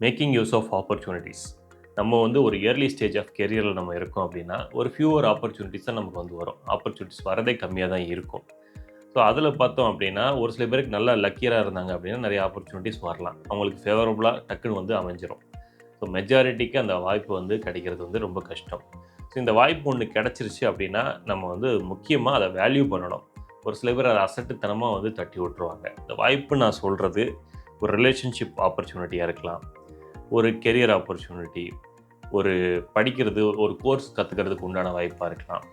Making use of opportunities. நம்ம வந்து ஒரு இயர்லி ஸ்டேஜ் ஆஃப் கெரியரில் நம்ம இருக்கோம் அப்படின்னா, ஒரு ஃபியூவர் ஆப்பர்ச்சுனிட்டிஸ் தான் நமக்கு வந்து வரும். ஆப்பர்ச்சுனிட்டிஸ் வரதே கம்மியாக தான் இருக்கும். ஸோ அதில் பார்த்தோம் அப்படின்னா, ஒரு சில பேருக்கு நல்லா லக்கியராக இருந்தாங்க அப்படின்னா, நிறைய ஆப்பர்ச்சுனிட்டிஸ் வரலாம். அவங்களுக்கு ஃபேவரபுளாக டக்குன்னு வந்து அமைஞ்சிரும். ஸோ மெஜாரிட்டிக்கு அந்த வாய்ப்பு வந்து கிடைக்கிறது வந்து ரொம்ப கஷ்டம். ஸோ இந்த வாய்ப்பு ஒன்று கிடச்சிருச்சு அப்படின்னா, நம்ம வந்து முக்கியமாக அதை வேல்யூ பண்ணணும். ஒரு சில பேர் அதை அசட்டுத்தனமாக வந்து தட்டி விட்டுருவாங்க. இந்த வாய்ப்பு நான் சொல்கிறது, ஒரு ரிலேஷன்ஷிப் ஆப்பர்ச்சுனிட்டியாக இருக்கலாம், ஒரு கெரியர் ஆப்பர்ச்சுனிட்டி, ஒரு படிக்கிறது, ஒரு கோர்ஸ் கற்றுக்கிறதுக்கு உண்டான வாய்ப்பாக இருக்கலாம்,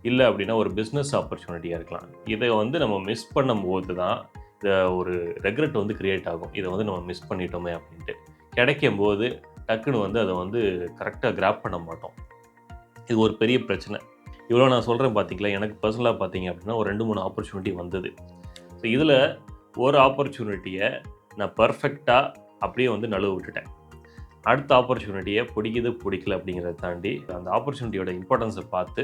இல்லை அப்படின்னா ஒரு பிஸ்னஸ் ஆப்பர்ச்சுனிட்டியாக இருக்கலாம். இதை வந்து நம்ம மிஸ் பண்ணும்போது தான் இந்த ஒரு ரெக்ரெட் வந்து கிரியேட் ஆகும். இதை வந்து நம்ம மிஸ் பண்ணிட்டோமே அப்படின்ட்டு. கிடைக்கும்போது டக்குன்னு வந்து அதை வந்து கரெக்டாக கிராப் பண்ண மாட்டோம். இது ஒரு பெரிய பிரச்சனை. இவ்வளோ நான் சொல்கிறேன் பார்த்தீங்களா, எனக்கு பர்சனலாக பார்த்தீங்க அப்படின்னா ஒரு 2, 3 ஆப்பர்ச்சுனிட்டி வந்தது. ஸோ இதில் ஒரு ஆப்பர்ச்சுனிட்டியை நான் பர்ஃபெக்டாக அப்படியே வந்து நழுவ விட்டுட்டேன். அடுத்த ஆப்பர்ச்சுனிட்டியை பிடிக்குது பிடிக்கல அப்படிங்கிறத தாண்டி அந்த ஆப்பர்ச்சுனிட்டியோட இம்பார்ட்டன்ஸை பார்த்து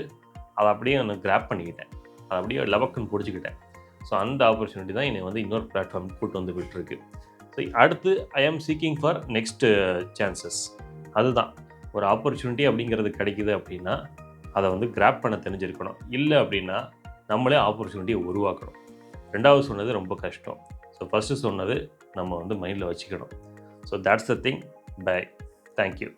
அதை அப்படியே நான் கிராப் பண்ணிக்கிட்டேன். அதை அப்படியே லவக்குன்னு பிடிச்சிக்கிட்டேன். ஸோ அந்த ஆப்பர்ச்சுனிட்டி தான் என்னை வந்து இன்னொரு பிளாட்ஃபார்ம் கூட்டு வந்து விட்டுருக்கு. ஸோ அடுத்து ஐ ஆம் சீக்கிங் ஃபார் நெக்ஸ்ட்டு சான்சஸ். அதுதான் ஒரு ஆப்பர்ச்சுனிட்டி அப்படிங்கிறது கிடைக்குது அப்படின்னா அதை வந்து கிராப் பண்ண தெரிஞ்சிருக்கணும். இல்லை அப்படின்னா நம்மளே ஆப்பர்ச்சுனிட்டியை உருவாக்கணும். 2வது சொன்னது ரொம்ப கஷ்டம். ஸோ ஃபஸ்ட்டு சொன்னது நம்ம வந்து மைண்டில் வச்சுக்கணும். So that's the thing. Bye. Thank you.